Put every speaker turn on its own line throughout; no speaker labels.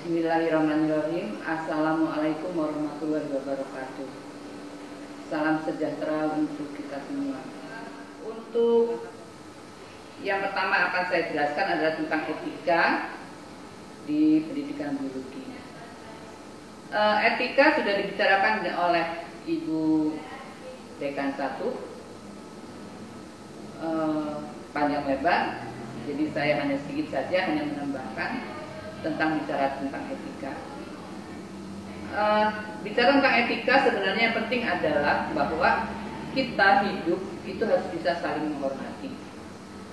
Bismillahirrahmanirrahim. Assalamualaikum warahmatullahi wabarakatuh. Salam sejahtera untuk kita semua. Untuk yang pertama akan saya jelaskan adalah tentang etika di pendidikan biologi. Etika sudah dibicarakan oleh Ibu Dekan 1 panjang lebar, jadi saya hanya sedikit saja hanya menambahkan tentang bicara tentang etika. Bicara tentang etika sebenarnya yang penting adalah bahwa kita hidup itu harus bisa saling menghormati,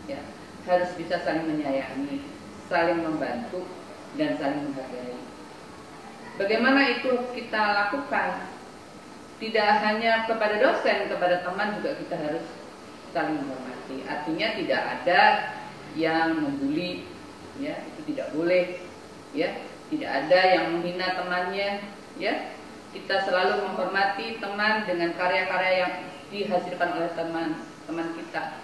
ya, harus bisa saling menyayangi, saling membantu dan saling menghargai. Bagaimana itu kita lakukan? Tidak hanya kepada dosen, kepada teman juga kita harus saling menghormati. Artinya tidak ada yang membuli, ya, itu tidak boleh, ya, tidak ada yang menghina temannya, ya. Kita selalu menghormati teman dengan karya-karya yang dihasilkan oleh teman kita.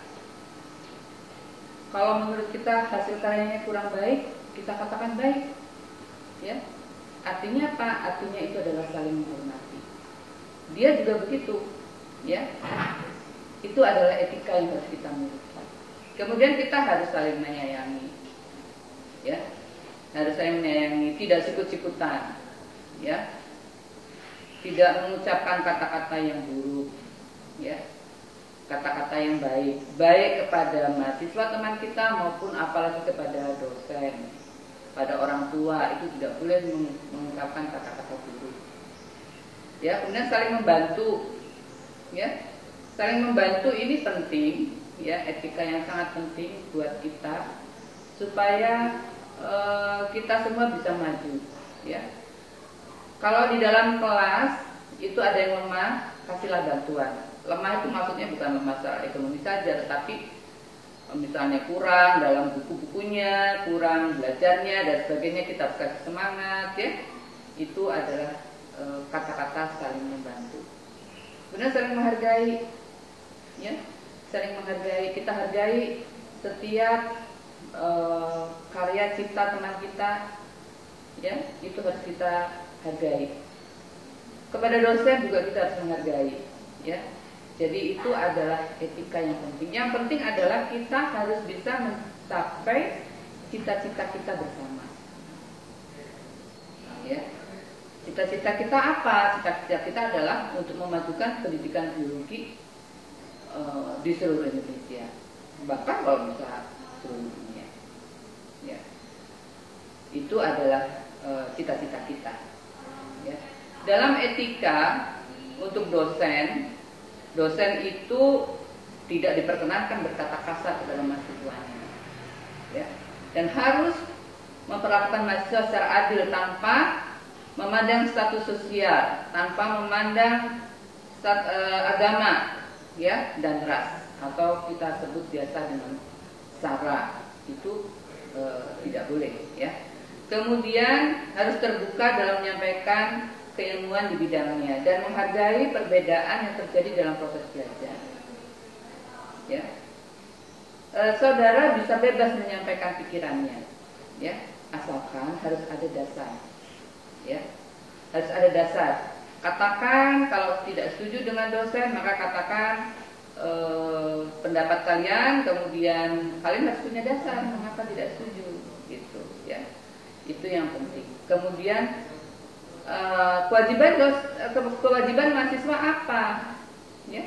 Kalau menurut kita hasil karyanya kurang baik, kita katakan baik, ya. Artinya apa? Artinya itu adalah saling menghormati. Dia juga begitu, ya. Itu adalah etika yang harus kita miliki. Kemudian kita harus saling menyayangi, ya, harus saling menyayangi, tidak sikut-sikutan, ya, tidak mengucapkan kata-kata yang buruk, ya, kata-kata yang baik kepada mahasiswa teman kita maupun apalagi kepada dosen, pada orang tua itu tidak boleh mengungkapkan kata-kata buruk, ya. Kemudian saling membantu, ya. Saling membantu ini penting, ya, etika yang sangat penting buat kita supaya kita semua bisa maju, ya. Kalau di dalam kelas itu ada yang lemah, kasihlah bantuan. Lemah itu maksudnya bukan lemah secara ekonomi saja, tetapi misalnya kurang dalam buku-bukunya, kurang belajarnya dan sebagainya, kita harus kasih semangat, ya. Itu adalah kata-kata saling membantu. Benar, saling menghargai, ya, saling menghargai. Kita hargai setiap karya cipta teman kita, ya, itu harus kita hargai. Kepada dosen juga kita harus menghargai, ya. Jadi itu adalah etika yang penting. Yang penting adalah kita harus bisa mencapai cita-cita kita bersama, ya. Cita-cita kita apa? Cita-cita kita adalah untuk memajukan pendidikan biologi di seluruh Indonesia, bahkan kalau bisa seluruh dunia, ya. Itu adalah cita-cita kita, ya. Dalam etika untuk dosen itu tidak diperkenankan berkata kasar kepada mahasiswanya, ya, dan harus memperlakukan mahasiswa secara adil tanpa memandang status sosial, tanpa memandang agama, ya, dan ras, atau kita sebut biasa dengan sara. Itu tidak boleh, ya. Kemudian harus terbuka dalam menyampaikan keilmuan di bidangnya dan menghargai perbedaan yang terjadi dalam proses belajar, ya. Saudara bisa bebas menyampaikan pikirannya, ya, asalkan harus ada dasar, ya, harus ada dasar. Katakan kalau tidak setuju dengan dosen, maka katakan pendapat kalian, kemudian kalian harus punya dasar mengapa tidak setuju, gitu, ya. Itu yang penting. Kemudian kewajiban mahasiswa apa, ya?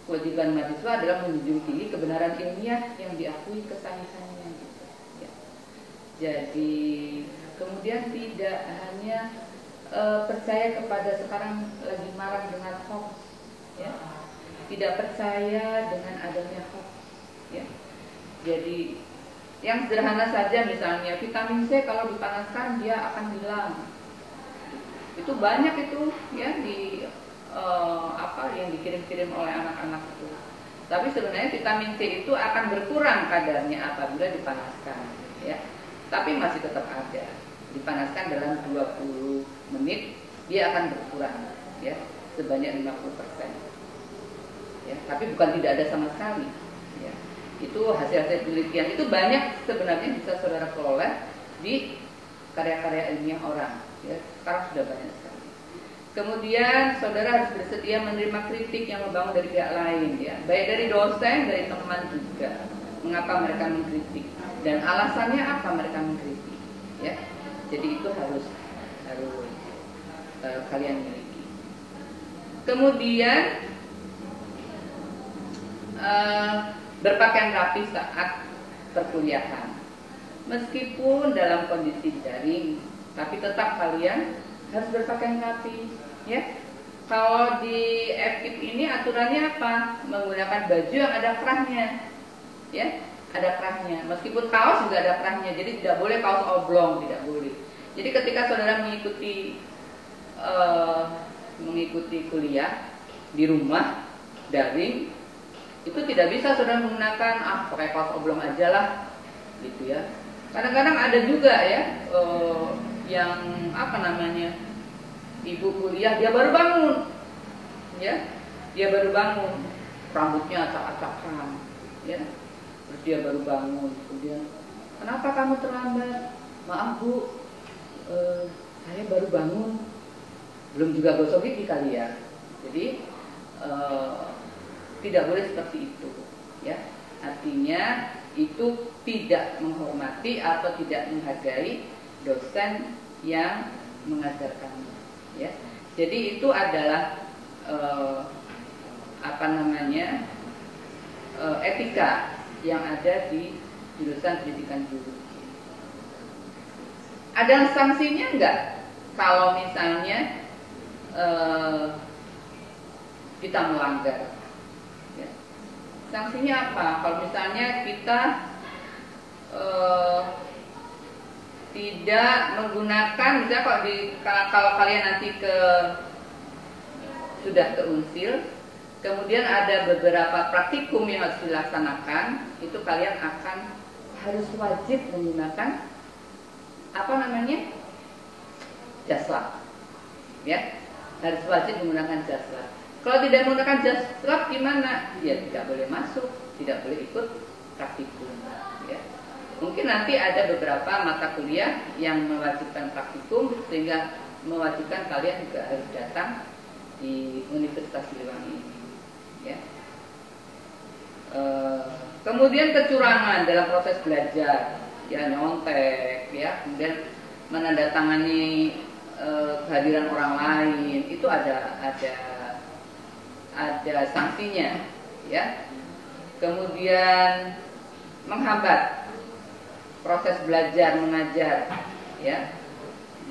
Kewajiban mahasiswa adalah menjunjung tinggi kebenaran ilmiah yang diakui kesahihannya, gitu, ya. Jadi kemudian tidak hanya percaya kepada, sekarang lagi marak dengan hoax, ya. Tidak percaya dengan adanya hoax, ya. Jadi yang sederhana saja, misalnya vitamin C kalau dipanaskan dia akan hilang. Itu banyak itu, ya, di yang dikirim-kirim oleh anak-anak itu. Tapi sebenarnya vitamin C itu akan berkurang kadarnya apabila dipanaskan, ya. Tapi masih tetap ada. Dipanaskan dalam 20 menit dia akan berkurang, ya, sebanyak 50%. Ya, tapi bukan tidak ada sama sekali, ya. Itu hasil-hasil penelitian itu banyak sebenarnya bisa saudara peroleh di karya-karya ilmiah orang. Ya, sekarang sudah banyak sekali. Kemudian saudara harus bersedia menerima kritik yang membangun dari pihak lain, ya, baik dari dosen, dari teman juga. Mengapa mereka mengkritik dan alasannya apa mereka mengkritik, ya. Jadi itu harus kalian miliki. Kemudian berpakaian rapi saat perkuliahan, meskipun dalam kondisi daring, tapi tetap kalian harus berpakaian rapi, ya. Kalau di FKIP ini aturannya apa? Menggunakan baju yang ada kerahnya, ya, ada kerahnya. Meskipun kaos juga ada kerahnya, jadi tidak boleh kaos oblong, tidak boleh. Jadi ketika saudara mengikuti kuliah di rumah daring, itu tidak bisa saudara menggunakan pakai kaos oblong aja lah, gitu ya. Kadang-kadang ada juga ya yang ibu kuliah, dia baru bangun, ya, dia baru bangun, rambutnya acak-acakan, ya, terus dia baru bangun, kemudian kenapa kamu terlambat? Maaf bu, saya baru bangun, belum juga gosok gigi kali ya. Jadi tidak boleh seperti itu, ya. Artinya itu tidak menghormati atau tidak menghargai dosen yang mengajarkan, ya. Jadi itu adalah etika yang ada di jurusan pendidikan biologi. Ada sanksinya enggak kalau misalnya kita melanggar? Ya. Sanksinya apa? Kalau misalnya kita tidak menggunakan, misalnya kalau kalian nanti sudah ke Unsil, kemudian ada beberapa praktikum yang harus dilaksanakan, itu kalian harus wajib menggunakan jaslab, ya, harus wajib menggunakan jaslab. Kalau tidak menggunakan jaslab gimana? Ya tidak boleh masuk, tidak boleh ikut praktikum, ya. Mungkin nanti ada beberapa mata kuliah yang mewajibkan praktikum, sehingga mewajibkan kalian juga harus datang di Universitas Siliwangi ini, ya. Kemudian kecurangan dalam proses belajar, ya, nyontek, ya, kemudian menandatangani kehadiran orang lain, itu ada sanksinya, ya. Kemudian menghambat proses belajar mengajar, ya,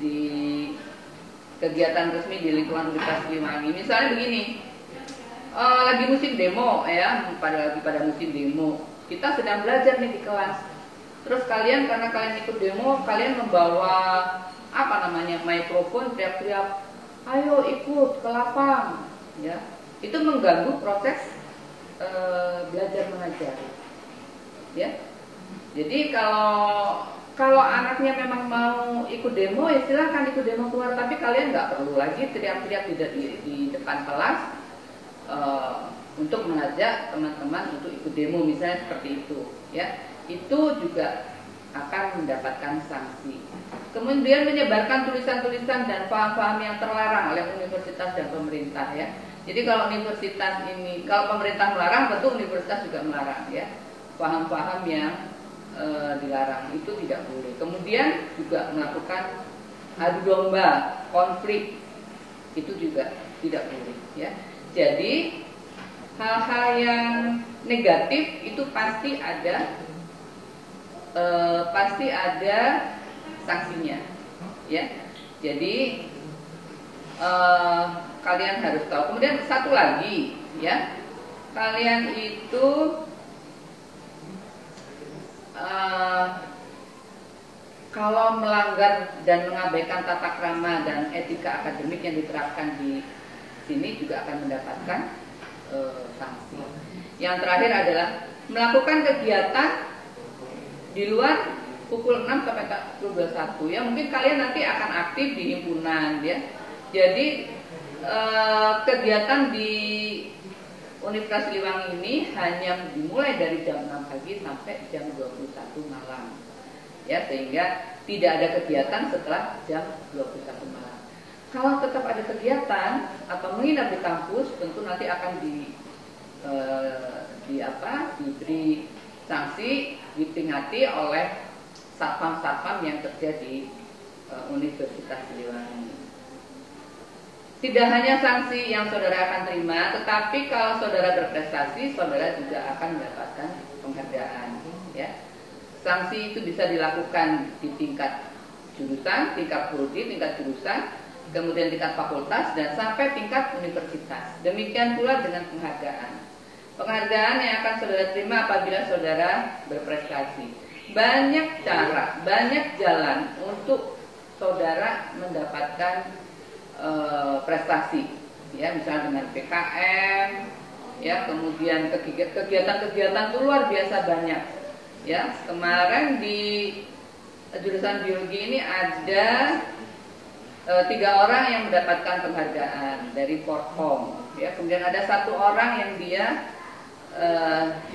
di kegiatan resmi di lingkungan Universitas Siliwangi. Misalnya begini, lagi musim demo, ya, pada musim demo, kita sedang belajar nih di kelas. Terus kalian, karena kalian ikut demo, kalian membawa mikrofon, teriak-teriak, ayo ikut ke lapang, ya. Itu mengganggu proses belajar mengajar, ya. Jadi kalau anaknya memang mau ikut demo, ya silahkan ikut demo keluar, tapi kalian nggak perlu lagi teriak-teriak di depan kelas untuk mengajak teman-teman untuk ikut demo, misalnya seperti itu, ya. Itu juga akan mendapatkan sanksi. Kemudian menyebarkan tulisan-tulisan dan paham-paham yang terlarang oleh universitas dan pemerintah, ya. Jadi kalau pemerintah melarang, tentu universitas juga melarang, ya. Paham-paham yang dilarang itu tidak boleh. Kemudian juga melakukan adu domba, konflik, itu juga tidak boleh, ya. Jadi hal-hal yang negatif itu pasti ada sanksinya, ya. Jadi kalian harus tahu. Kemudian satu lagi, ya, kalian itu kalau melanggar dan mengabaikan tata krama dan etika akademik yang diterapkan di sini juga akan mendapatkan sanksi. Yang terakhir adalah melakukan kegiatan di luar pukul 6 sampai pukul 21, ya. Mungkin kalian nanti akan aktif di himpunan, ya. Jadi kegiatan di Universitas Siliwangi ini hanya dimulai dari jam 6 pagi sampai jam 21 malam. ya, sehingga tidak ada kegiatan setelah jam 21 malam. Kalau tetap ada kegiatan atau menginap di kampus, tentu nanti akan diberi sanksi, diperingati oleh satpam-satpam yang kerja di Universitas Siliwangi. Tidak hanya sanksi yang saudara akan terima, tetapi kalau saudara berprestasi, saudara juga akan mendapatkan penghargaan. Ya. Sanksi itu bisa dilakukan di tingkat jurusan, tingkat prodi, tingkat jurusan, kemudian tingkat fakultas, dan sampai tingkat universitas. Demikian pula dengan penghargaan. Penghargaan yang akan saudara terima apabila saudara berprestasi. Banyak cara, banyak jalan untuk saudara mendapatkan prestasi, ya, misalnya dengan PKM, ya, kemudian kegiatan-kegiatan itu luar biasa banyak, ya. Kemarin di jurusan biologi ini ada 3 orang yang mendapatkan penghargaan dari Forkom, ya. Kemudian ada 1 orang yang dia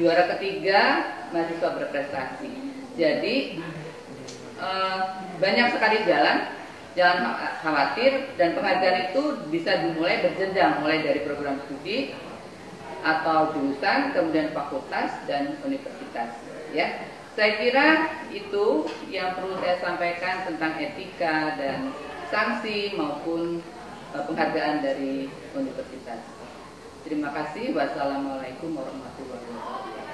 juara ketiga mahasiswa berprestasi. Jadi banyak sekali jalan. Jangan khawatir, dan penghargaan itu bisa dimulai berjenjang, mulai dari program studi atau jurusan, kemudian fakultas dan universitas. Ya, saya kira itu yang perlu saya sampaikan tentang etika dan sanksi maupun penghargaan dari universitas. Terima kasih. Wassalamualaikum warahmatullahi wabarakatuh.